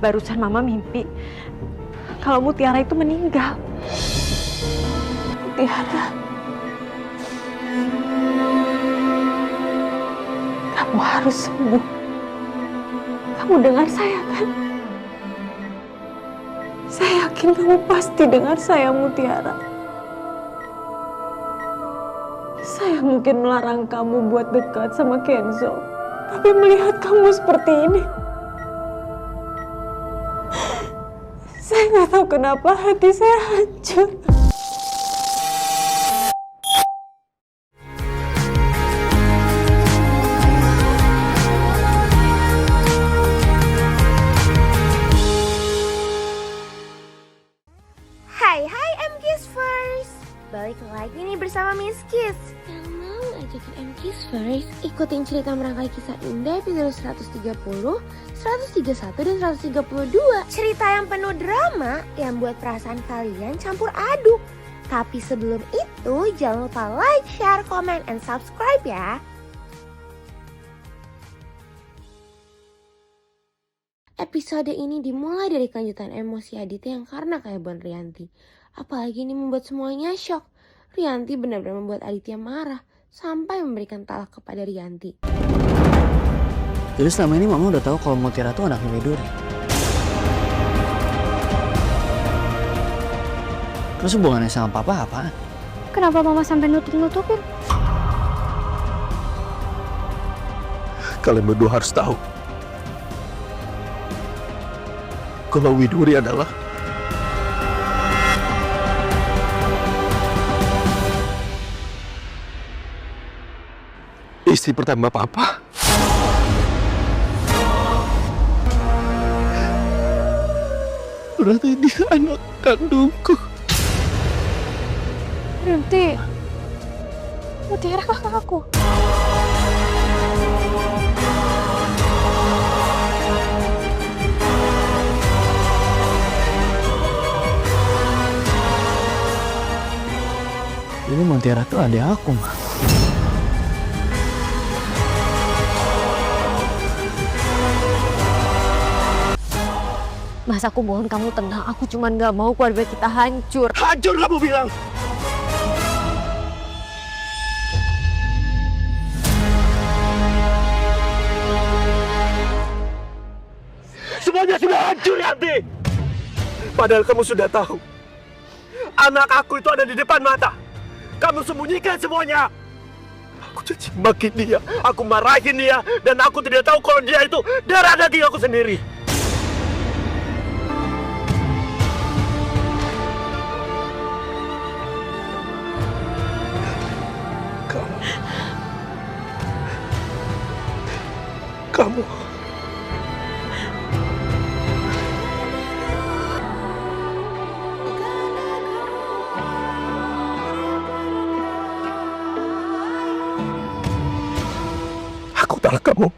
Barusan Mama mimpi kalau Mutiara itu meninggal. Mutiara, kamu harus sembuh. Kamu dengar saya kan? Saya yakin kamu pasti dengar saya, Mutiara. Saya mungkin melarang kamu buat dekat sama Kenzo. Tapi melihat kamu seperti ini, saya nggak tahu kenapa hati saya hancur. Hai M-Kiss First, balik lagi nih bersama Miss Kiss yang mau ngajakin M-Kiss First ikutin cerita merangkai kisah indah episode 130, 131, dan 132. Cerita yang penuh drama yang buat perasaan kalian campur aduk. Tapi sebelum itu jangan lupa like, share, comment, and subscribe ya. Episode ini dimulai dari kelanjutan emosi Aditya yang karena kehebohan Rianti. Apalagi ini membuat semuanya shock. Rianti benar-benar membuat Aditya marah sampai memberikan talak kepada Rianti. Jadi selama ini Mama udah tahu kalau Mutiara tuh anaknya Widuri. Terus hubungannya sama Papa apaan? Kenapa Mama sampai nutup-nutupin? Kalian berdua harus tahu kalau Widuri adalah istri pertama Papa. Berarti dia anak kandungku. Berarti Mutiara kakak aku. Jadi Mutiara tuh adik aku, Ma. Mas, aku mohon kamu tenang. Aku cuma nggak mau keluarga kita hancur. Hancur kamu bilang. Semuanya sudah hancur, Yanti. Padahal kamu sudah tahu anak aku itu ada di depan mata. Kamu sembunyikan semuanya. Aku caci maki dia, aku marahin dia, dan aku tidak tahu kalau dia itu darah daging aku sendiri. Kamu aku talak kamu.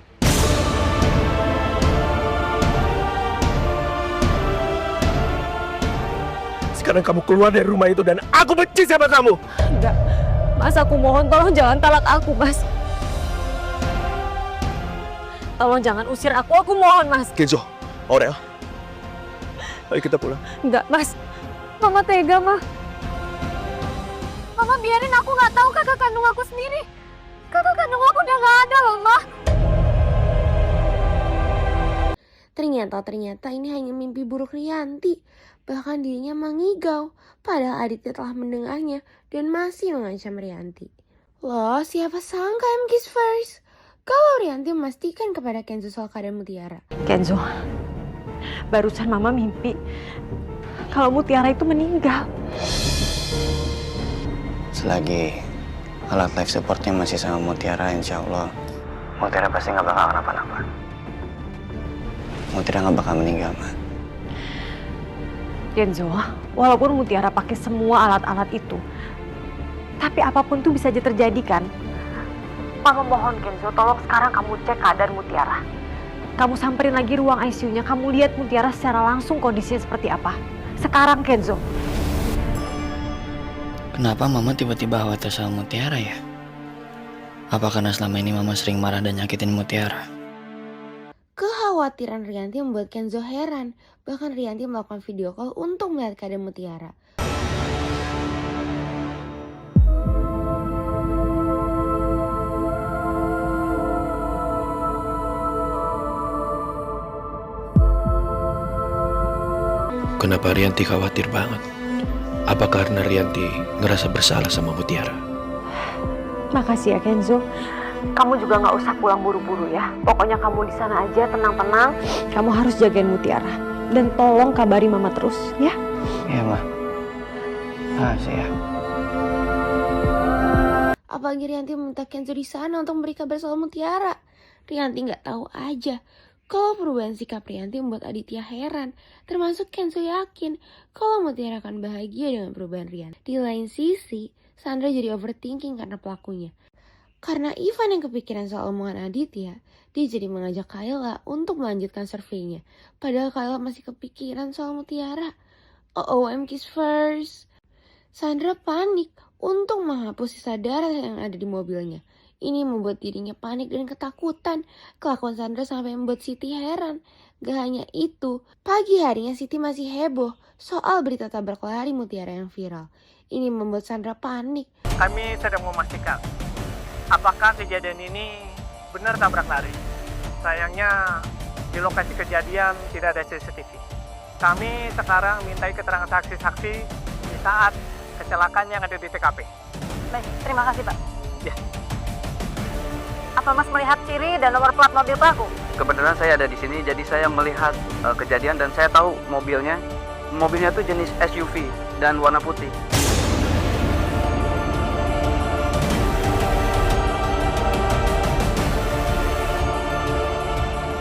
Sekarang kamu keluar dari rumah itu dan aku benci sama kamu. Enggak, Mas, aku mohon tolong jangan talak aku, Mas. Tolong jangan usir aku mohon, Mas. Kenzo, Aurel, ayo kita pulang. Enggak, Mas. Mama tega, Ma. Mama biarin aku nggak tahu kakak kandung aku sendiri. Kakak kandung aku udah nggak ada loh, Ma. Ternyata ini hanya mimpi buruk Rianti. Bahkan dirinya mengigau. Padahal Aditya telah mendengarnya dan masih mengancam Rianti. Loh, siapa sangka M-Kiss First kalau Rianti memastikan kepada Kenzo soal keadaan Mutiara. Kenzo, barusan Mama mimpi kalau Mutiara itu meninggal. Selagi alat life supportnya masih sama Mutiara, insya Allah Mutiara pasti nggak bakal kenapa-napa. Mutiara nggak bakal meninggal, Ma. Kenzo, walaupun Mutiara pakai semua alat-alat itu, tapi apapun tuh bisa aja terjadi kan? Mama mohon Kenzo, tolong sekarang kamu cek keadaan Mutiara. Kamu samperin lagi ruang ICU-nya, kamu lihat Mutiara secara langsung kondisinya seperti apa. Sekarang Kenzo. Kenapa Mama tiba-tiba khawatir sama Mutiara ya? Apa karena selama ini Mama sering marah dan nyakitin Mutiara? Kekhawatiran Rianti membuat Kenzo heran. Bahkan Rianti melakukan video call untuk melihat keadaan Mutiara. Kenapa Rianti khawatir banget? Apa karena Rianti ngerasa bersalah sama Mutiara? Makasih ya Kenzo. Kamu juga nggak usah pulang buru-buru ya. Pokoknya kamu di sana aja tenang-tenang. Kamu harus jagain Mutiara. Dan tolong kabari Mama terus ya. Iya, Ma. Makasih ya. Apalagi Rianti meminta Kenzo di sana untuk memberi kabar soal Mutiara. Rianti nggak tahu aja kalau perubahan sikap Rianti membuat Aditya heran. Termasuk Kenzo yakin kalau Mutiara akan bahagia dengan perubahan Rianti. Di lain sisi, Sandra jadi overthinking karena pelakunya. Karena Ivan yang kepikiran soal omongan Aditya, dia jadi mengajak Kayla untuk melanjutkan surveinya. Padahal Kayla masih kepikiran soal Mutiara. Oh, kiss first. Sandra panik untuk menghapus sisa darah yang ada di mobilnya. Ini membuat dirinya panik dan ketakutan. Kelakuan Sandra sampai membuat Siti heran. Gak hanya itu, pagi harinya Siti masih heboh soal berita tabrak lari Mutiara yang viral. Ini membuat Sandra panik. Kami sedang memastikan apakah kejadian ini benar tabrak lari. Sayangnya di lokasi kejadian tidak ada CCTV. Kami sekarang mintai keterangan saksi-saksi di saat kecelakaan yang ada di TKP. Baik, terima kasih Pak. Ya. Apa Mas melihat ciri dan nomor plat mobil pelaku? Kebetulan saya ada di sini, jadi saya melihat kejadian dan saya tahu mobilnya. Mobilnya itu jenis SUV dan warna putih.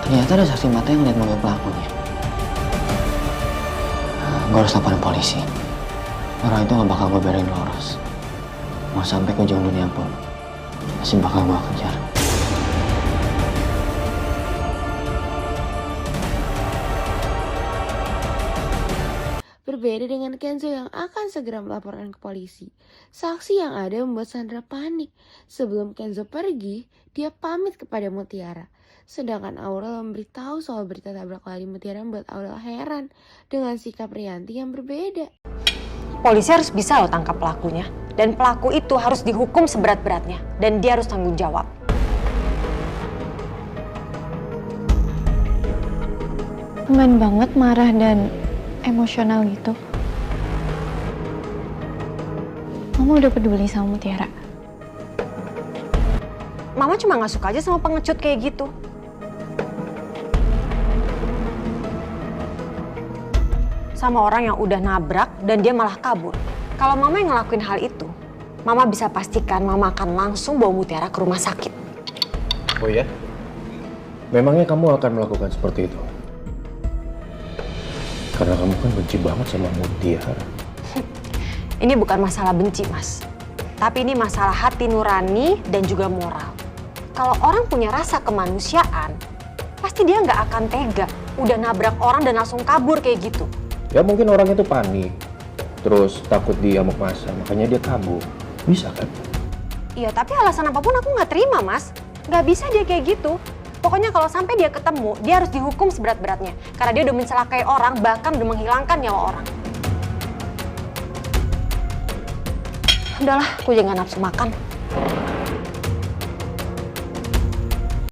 Ternyata ada saksi mata yang lihat mobil pelakunya. Gue harus laporin polisi. Orang itu gak bakal gue biarin lolos. Mau sampai ke ujung dunia pun, masih bakal gue kejar. Berbeda dengan Kenzo yang akan segera melaporkan ke polisi. Saksi yang ada membuat Sandra panik. Sebelum Kenzo pergi, dia pamit kepada Mutiara. Sedangkan Aurel memberitahu soal berita tabrak lari Mutiara membuat Aurel heran dengan sikap Rianti yang berbeda. Polisi harus bisa loh tangkap pelakunya. Dan pelaku itu harus dihukum seberat-beratnya. Dan dia harus tanggung jawab. Tumben banget marah dan emosional gitu. Mama udah peduli sama Mutiara. Mama cuma gak suka aja sama pengecut kayak gitu. Sama orang yang udah nabrak dan dia malah kabur. Kalau Mama yang ngelakuin hal itu, Mama bisa pastikan Mama akan langsung bawa Mutiara ke rumah sakit. Oh ya? Memangnya kamu akan melakukan seperti itu? Karena kamu kan benci banget sama Mutiara. Ini bukan masalah benci, Mas. Tapi ini masalah hati nurani dan juga moral. Kalau orang punya rasa kemanusiaan, pasti dia nggak akan tega. Udah nabrak orang dan langsung kabur kayak gitu. Ya mungkin orang itu panik. Terus takut diamuk massa, makanya dia kabur. Bisa kan? Iya, tapi alasan apapun aku nggak terima, Mas. Nggak bisa dia kayak gitu. Pokoknya kalau sampai dia ketemu, dia harus dihukum seberat-beratnya. Karena dia udah mencelakai orang, bahkan udah menghilangkan nyawa orang. Udahlah, aku jangan nafsu makan.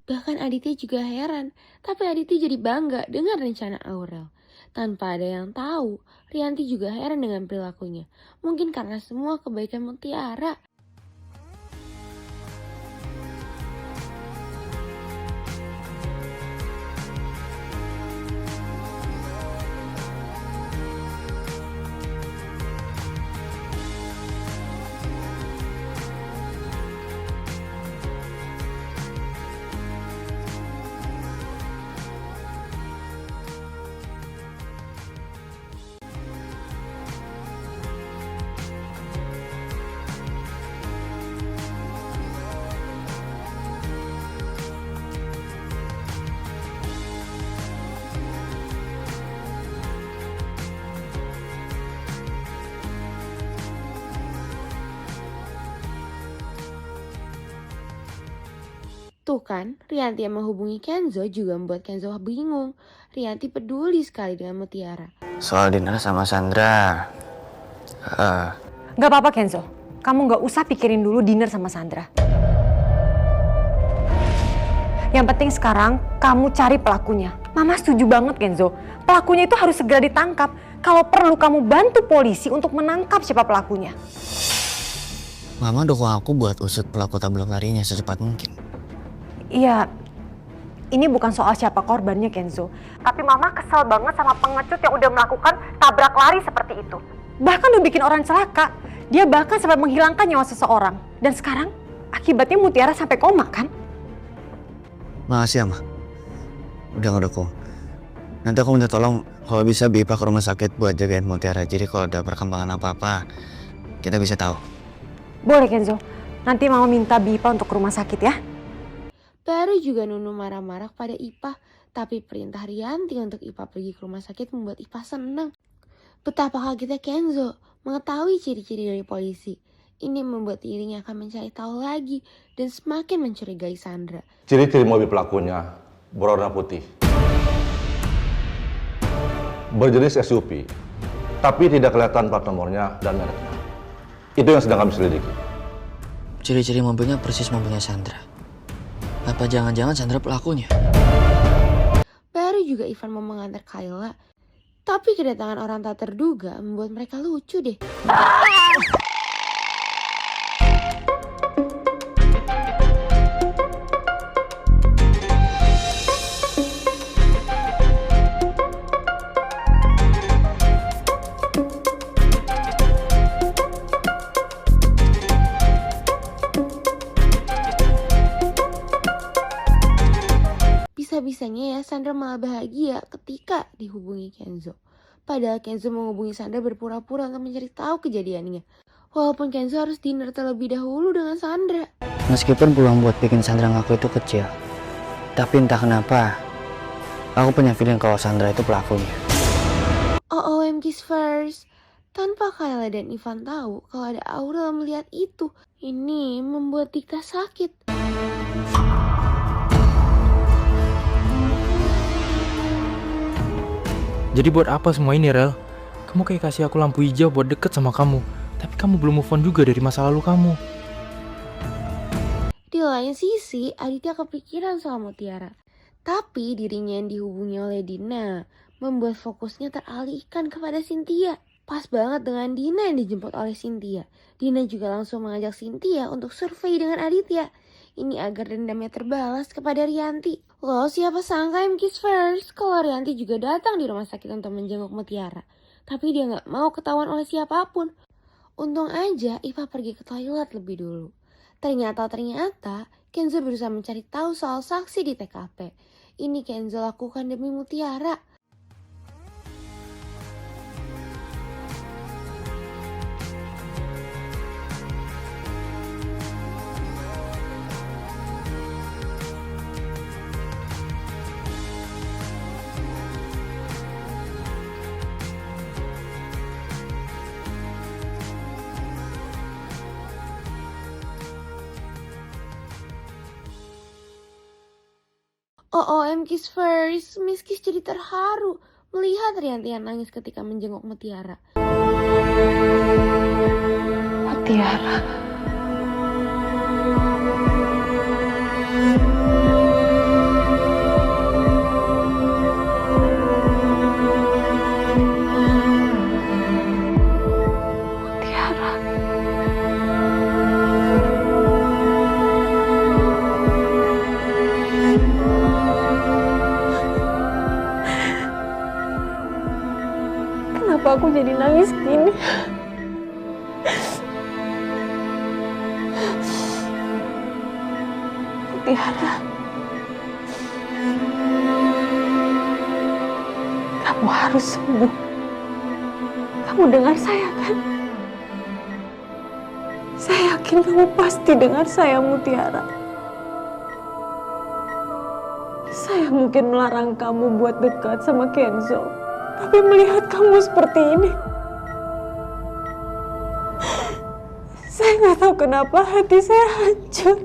Bahkan Aditya juga heran, tapi Aditya jadi bangga dengan rencana Aurel. Tanpa ada yang tahu, Rianti juga heran dengan perilakunya. Mungkin karena semua kebaikan Mutiara. Tuh kan, Rianti yang menghubungi Kenzo juga membuat Kenzo bingung. Rianti peduli sekali dengan Mutiara. Soal dinner sama Sandra, Gak apa-apa Kenzo, kamu gak usah pikirin dulu dinner sama Sandra. Yang penting sekarang kamu cari pelakunya. Mama setuju banget Kenzo, pelakunya itu harus segera ditangkap. Kalau perlu kamu bantu polisi untuk menangkap siapa pelakunya. Mama dukung aku buat usut pelaku tabrak larinya secepat mungkin. Iya, ini bukan soal siapa korbannya Kenzo. Tapi Mama kesel banget sama pengecut yang udah melakukan tabrak lari seperti itu. Bahkan udah bikin orang celaka. Dia bahkan sampai menghilangkan nyawa seseorang. Dan sekarang akibatnya Mutiara sampai koma kan? Makasih ya, Ma. Udah ngedukung. Nanti aku minta tolong kalau bisa Bipa ke rumah sakit buat jagain Mutiara. Jadi kalau ada perkembangan apa-apa, kita bisa tahu. Boleh Kenzo. Nanti Mama minta Bipa untuk ke rumah sakit ya. Baru juga Nunu marah-marah pada Ipa. Tapi perintah Rianti untuk Ipa pergi ke rumah sakit membuat Ipa senang. Betapa kagetnya Kenzo mengetahui ciri-ciri dari polisi. Ini membuat dirinya akan mencari tahu lagi dan semakin mencurigai Sandra. Ciri-ciri mobil pelakunya berwarna putih, berjenis SUV, tapi tidak kelihatan plat nomornya dan mereknya. Itu yang sedang kami selidiki. Ciri-ciri mobilnya persis mobilnya Sandra. Apa jangan-jangan Sandra pelakunya? Baru juga Ivan mau mengantar Kayla. Tapi kedatangan orang tak terduga membuat mereka lucu deh. Bisa-bisanya ya Sandra malah bahagia ketika dihubungi Kenzo. Padahal Kenzo menghubungi Sandra berpura-pura untuk mencari tahu kejadiannya. Walaupun Kenzo harus dinner terlebih dahulu dengan Sandra. Meskipun peluang buat bikin Sandra ngaku itu kecil, tapi entah kenapa, aku punya feeling kalau Sandra itu pelakunya. Kiss first. Tanpa Kayla dan Ivan tahu kalau ada Aurel melihat itu. Ini membuat Dika sakit. Jadi buat apa semua ini, Rel? Kamu kayak kasih aku lampu hijau buat deket sama kamu. Tapi kamu belum move on juga dari masa lalu kamu. Di lain sisi, Aditya kepikiran soal Mutiara. Tapi dirinya yang dihubungi oleh Dina membuat fokusnya teralihkan kepada Cynthia. Pas banget dengan Dina yang dijemput oleh Cynthia. Dina juga langsung mengajak Cynthia untuk survei dengan Aditya. Ini agar dendamnya terbalas kepada Rianti. Loh, siapa sangka Kiss First kalau Rianti juga datang di rumah sakit untuk menjenguk Mutiara. Tapi dia gak mau ketahuan oleh siapapun. Untung aja Iva pergi ke toilet lebih dulu. Ternyata Kenzo berusaha mencari tahu soal saksi di TKP. Ini Kenzo lakukan demi Mutiara. Kiss First, Miss Kiss jadi terharu melihat Rianti yang nangis ketika menjenguk Mutiara. Mutiara. Kenapa aku jadi nangis gini? Mutiara, kamu harus sembuh. Kamu dengar saya kan? Saya yakin kamu pasti dengar saya, Mutiara. Saya mungkin melarang kamu buat dekat sama Kenzo. Tapi melihat kamu seperti ini, saya nggak tahu kenapa hati saya hancur.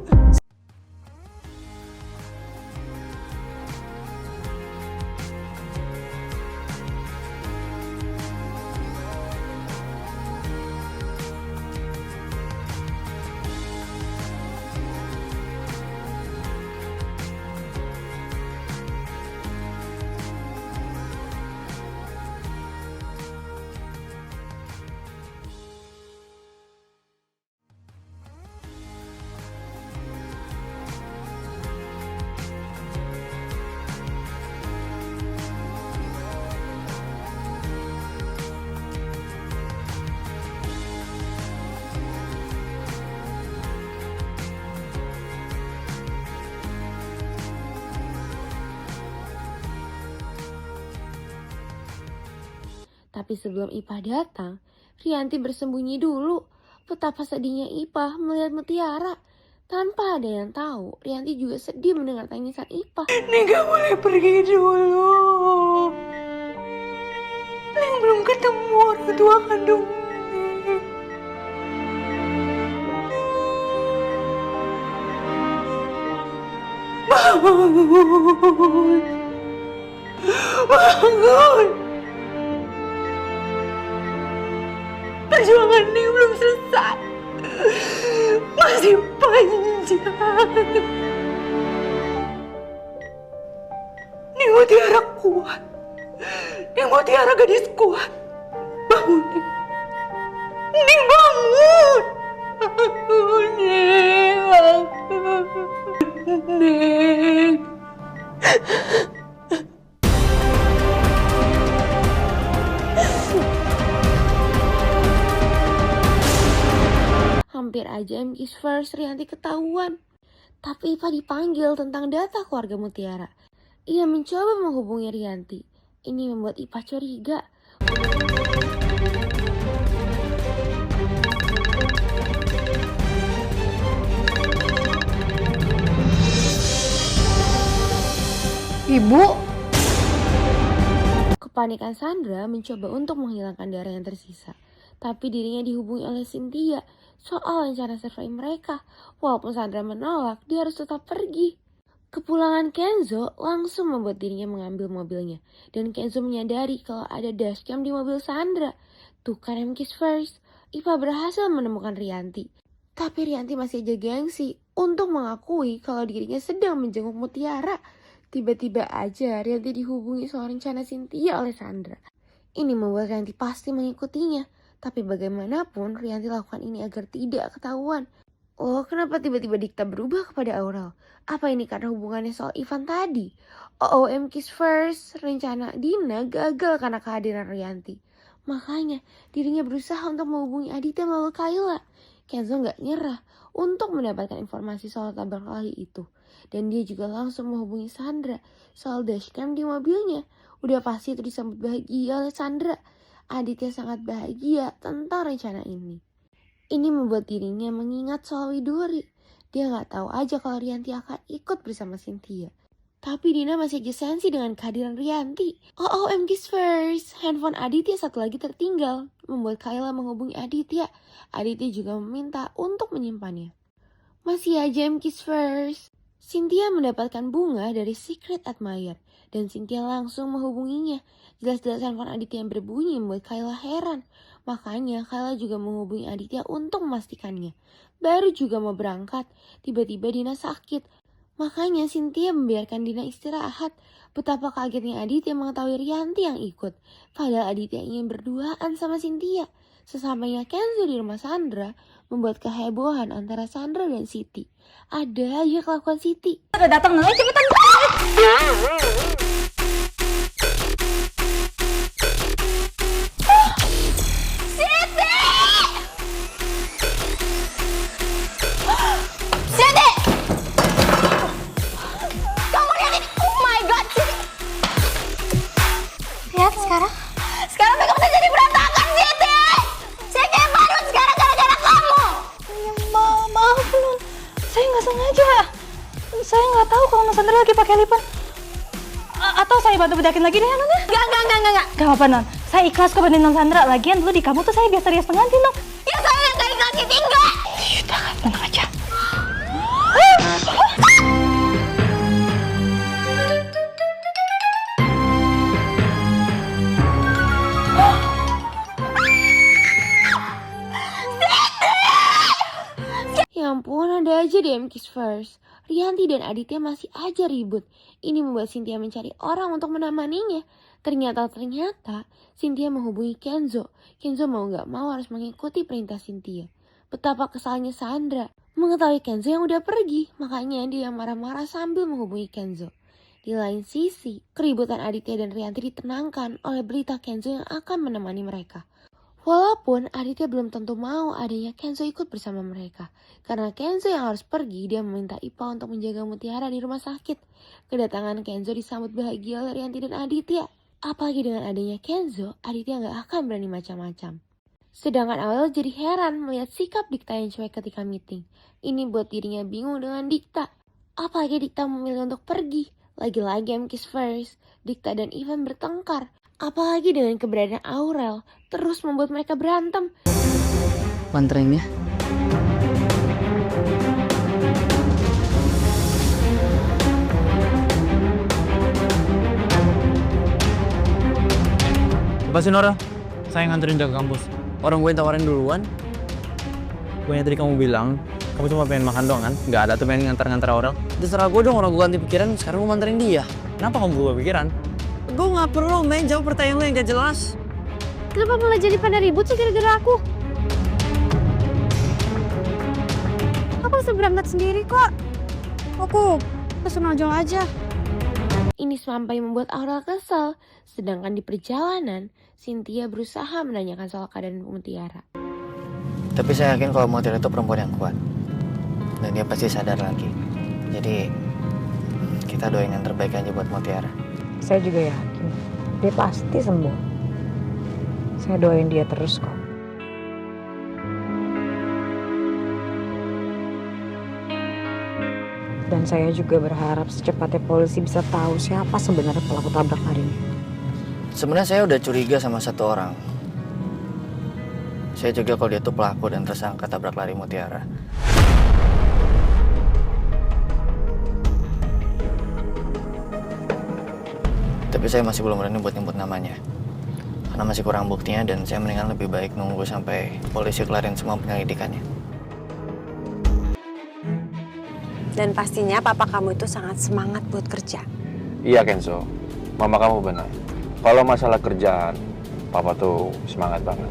Tapi sebelum Ipah datang, Rianti bersembunyi dulu. Betapa sedihnya Ipah melihat Mutiara. Tanpa ada yang tahu, Rianti juga sedih mendengar tangisan Ipah. Neng gak boleh pergi dulu. Neng belum ketemu orang tua kandung Neng. Bangun. Bangun. Perjuangan Neng belum selesai. Masih panjang. Neng Mutiara kuat. Neng Mutiara gadis kuat. Bangun, Neng. Neng bangun. Bangun, Neng. Bangun, Neng. Hampir aja MK's First Rianti ketahuan. Tapi Ipah dipanggil tentang data keluarga Mutiara. Ia mencoba menghubungi Rianti. Ini membuat Ipah curiga. Ibu, Kepanikan Sandra mencoba untuk menghilangkan darah yang tersisa. Tapi dirinya dihubungi oleh Cynthia soal rencana survei mereka. Walaupun Sandra menolak, dia harus tetap pergi. Kepulangan Kenzo langsung membuat dirinya mengambil mobilnya. Dan Kenzo menyadari kalau ada dashcam di mobil Sandra. Tuh kan MK's First, Ipah berhasil menemukan Rianti. Tapi Rianti masih aja gengsi untuk mengakui kalau dirinya sedang menjenguk Mutiara. Tiba-tiba aja Rianti dihubungi soal rencana Cynthia oleh Sandra. Ini membuat Rianti pasti mengikutinya. Tapi bagaimanapun Rianti lakukan ini agar tidak ketahuan. Oh, kenapa tiba-tiba Dikta berubah kepada Aurel? Apa ini karena hubungannya soal Ivan tadi? Oh, MK's First, rencana Dina gagal karena kehadiran Rianti. Makanya dirinya berusaha untuk menghubungi Aditya melalui Kayla. Kenzo gak nyerah untuk mendapatkan informasi soal tabrak lari itu. Dan dia juga langsung menghubungi Sandra soal dashcam di mobilnya. Udah pasti itu disambut bahagia oleh Sandra. Aditya sangat bahagia tentang rencana ini. Ini membuat dirinya mengingat soal Widuri. Dia gak tahu aja kalau Rianti akan ikut bersama Cynthia. Tapi Dina masih aja sensi dengan kehadiran Rianti. Oh, MK's First, handphone Aditya satu lagi tertinggal. Membuat Kayla menghubungi Aditya. Aditya juga meminta untuk menyimpannya. Masih aja MK's First. Cynthia mendapatkan bunga dari Secret Admirer. Dan Cynthia langsung menghubunginya. Jelas-jelas handphone Aditya yang berbunyi membuat Kayla heran. Makanya Kayla juga menghubungi Aditya untuk memastikannya. Baru juga mau berangkat, tiba-tiba Dina sakit. Makanya Cynthia membiarkan Dina istirahat. Betapa kagetnya Aditya mengetahui Rianti yang ikut. Padahal Aditya ingin berduaan sama Cynthia. Sesampainya Kenzo di rumah Sandra, membuat kehebohan antara Sandra dan Siti. Ada aja kelakuan Siti. Udah datang, Neng, cepetan. Sekarang makeup saya jadi berantakan, Siti. Saya kayak badut sekarang gara-gara kamu. maaf Non. Saya nggak sengaja. Saya nggak tahu kalau Mas Sandra lagi pakai lipan. Atau saya bantu bedakin lagi deh ya Non ya? Enggak. Gak apa-apa Non. Saya ikhlas kok bantuin Non Sandra. Lagian dulu di kamu tuh saya biasa rias pengantin Non. Ya saya yang gak ikhlas, Siti, enggak. Udah, tenang aja. Ya ampun, ada aja di MK's First. Rianti dan Aditya masih aja ribut. Ini membuat Cynthia mencari orang untuk menemaninya. Ternyata Cynthia menghubungi Kenzo. Kenzo mau gak mau harus mengikuti perintah Cynthia. Betapa kesalnya Sandra mengetahui Kenzo yang udah pergi. Makanya dia marah-marah sambil menghubungi Kenzo. Di lain sisi, keributan Aditya dan Rianti ditenangkan oleh berita Kenzo yang akan menemani mereka. Walaupun Aditya belum tentu mau adanya Kenzo ikut bersama mereka. Karena Kenzo yang harus pergi, dia meminta Ipah untuk menjaga Mutiara di rumah sakit. Kedatangan Kenzo disambut bahagia oleh Rianti dan Aditya. Apalagi dengan adanya Kenzo, Aditya nggak akan berani macam-macam. Sedangkan Aurel jadi heran melihat sikap Dikta yang cuek ketika meeting. Ini buat dirinya bingung dengan Dikta. Apalagi Dikta memilih untuk pergi. Lagi-lagi MKiss first, Dikta dan Ivan bertengkar. Apalagi dengan keberadaan Aurel, terus membuat mereka berantem. Manterin ya. Lepasin Aurel, saya nganterin dia ke kampus. Orang gue tawarin duluan. Bukannya tadi kamu bilang, kamu cuma pengen makan doang kan? Nggak ada tuh pengen nganter-nganter Aurel. Terserah gue dong, orang gue ganti pikiran, sekarang gue manterin dia. Kenapa kamu berubah pikiran? Gue gak perlu main jawab pertanyaan lo yang gak jelas. Kenapa malah jadi pada ribut sih gara-gara aku? Aku bisa berangkat sendiri kok. Aku pesen ojol aja. Ini sampai membuat Aurel kesal. Sedangkan di perjalanan, Cynthia berusaha menanyakan soal keadaan Mutiara. Tapi saya yakin kalau Mutiara itu perempuan yang kuat. Dan dia pasti sadar lagi. Jadi kita doain yang terbaik aja buat Mutiara. Saya juga yakin dia pasti sembuh. Saya doain dia terus kok. Dan saya juga berharap secepatnya polisi bisa tahu siapa sebenarnya pelaku tabrak lari ini. Sebenarnya saya udah curiga sama satu orang. Saya curiga kalau dia tuh pelaku dan tersangka tabrak lari Mutiara. Tapi saya masih belum berani buat nyebut namanya. Karena masih kurang buktinya dan saya mendingan lebih baik nunggu sampai polisi kelarin semua penyelidikannya. Dan pastinya papa kamu itu sangat semangat buat kerja. Iya Kenzo, mama kamu benar. Kalau masalah kerjaan, papa tuh semangat banget.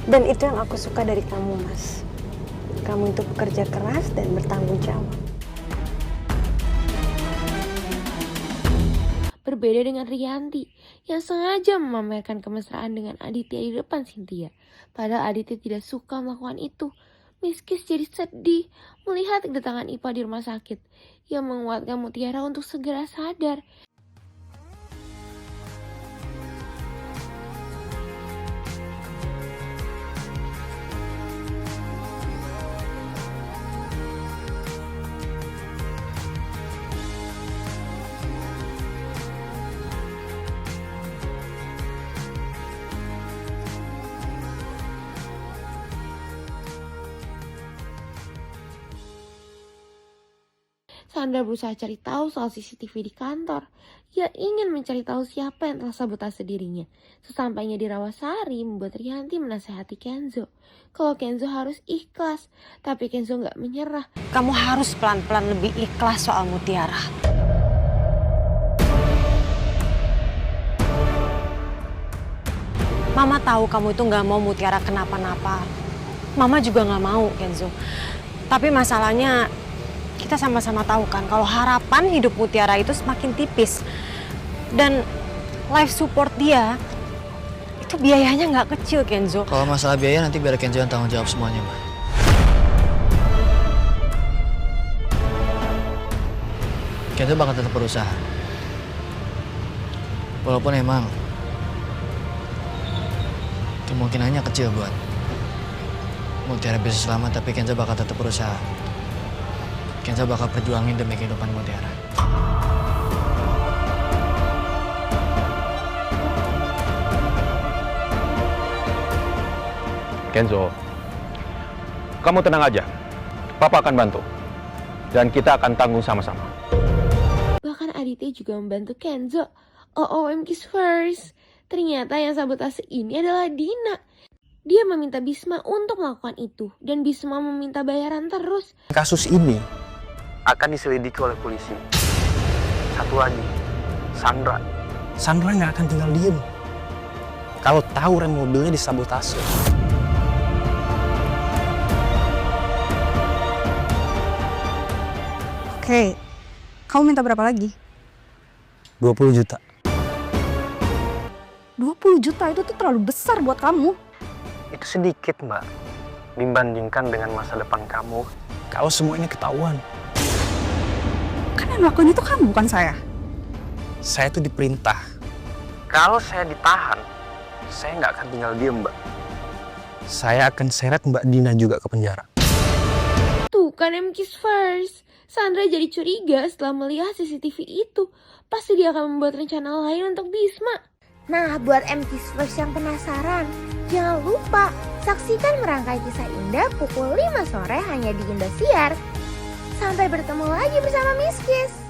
Dan itu yang aku suka dari kamu, Mas. Kamu itu bekerja keras dan bertanggung jawab. Berbeda dengan Rianti yang sengaja memamerkan kemesraan dengan Aditya di depan Cynthia. Padahal Aditya tidak suka melakukan itu. MissKiss jadi sedih melihat kedatangan Ipa di rumah sakit yang menguatkan Mutiara untuk segera sadar. Sandra berusaha cari tahu soal CCTV di kantor. Ia ingin mencari tahu siapa yang telah sabotase dirinya. Sesampainya di Rawasari, membuat Rianti menasehati Kenzo. Kalau Kenzo harus ikhlas, tapi Kenzo nggak menyerah. Kamu harus pelan-pelan lebih ikhlas soal Mutiara. Mama tahu kamu itu nggak mau Mutiara kenapa-napa. Mama juga nggak mau, Kenzo. Tapi masalahnya kita sama-sama tahu kan kalau harapan hidup Mutiara itu semakin tipis. Dan life support dia itu biayanya nggak kecil, Kenzo. Kalau masalah biaya nanti biar Kenzo yang tanggung jawab semuanya, Ma. Kenzo bakal tetap berusaha. Walaupun emang kemungkinannya kecil buat Mutiara bisa selamat, tapi Kenzo bakal tetap berusaha. Kenzo bakal perjuangin demi kehidupan Mutiara. Kenzo, kamu tenang aja. Papa akan bantu. Dan kita akan tanggung sama-sama. Bahkan Aditya juga membantu Kenzo. MKiss first. Ternyata yang sabotase ini adalah Dina. Dia meminta Bisma untuk melakukan itu. Dan Bisma meminta bayaran terus. Kasus ini Akan diselidiki oleh polisi. Satu lagi, Sandra. Sandra nggak akan tinggal diem kalau tahu rem mobilnya disabotase. Oke, kamu minta berapa lagi? 20 juta. 20 juta itu tuh terlalu besar buat kamu. Itu sedikit, Mbak. Dibandingkan dengan masa depan kamu. Kalau semua ini ketahuan, Kan yang ngelakuin itu kamu, bukan saya. Saya tuh diperintah. Kalau saya ditahan, saya nggak akan tinggal diem, Mbak. Saya akan seret Mbak Dina juga ke penjara. Tuh kan MKiss First. Sandra jadi curiga setelah melihat CCTV itu. Pasti dia akan membuat rencana lain untuk Bisma. Nah, buat MKiss First yang penasaran, jangan lupa saksikan Merangkai Kisah Indah pukul 5 sore hanya di Indosiar. Sampai bertemu lagi bersama Miss Kiss.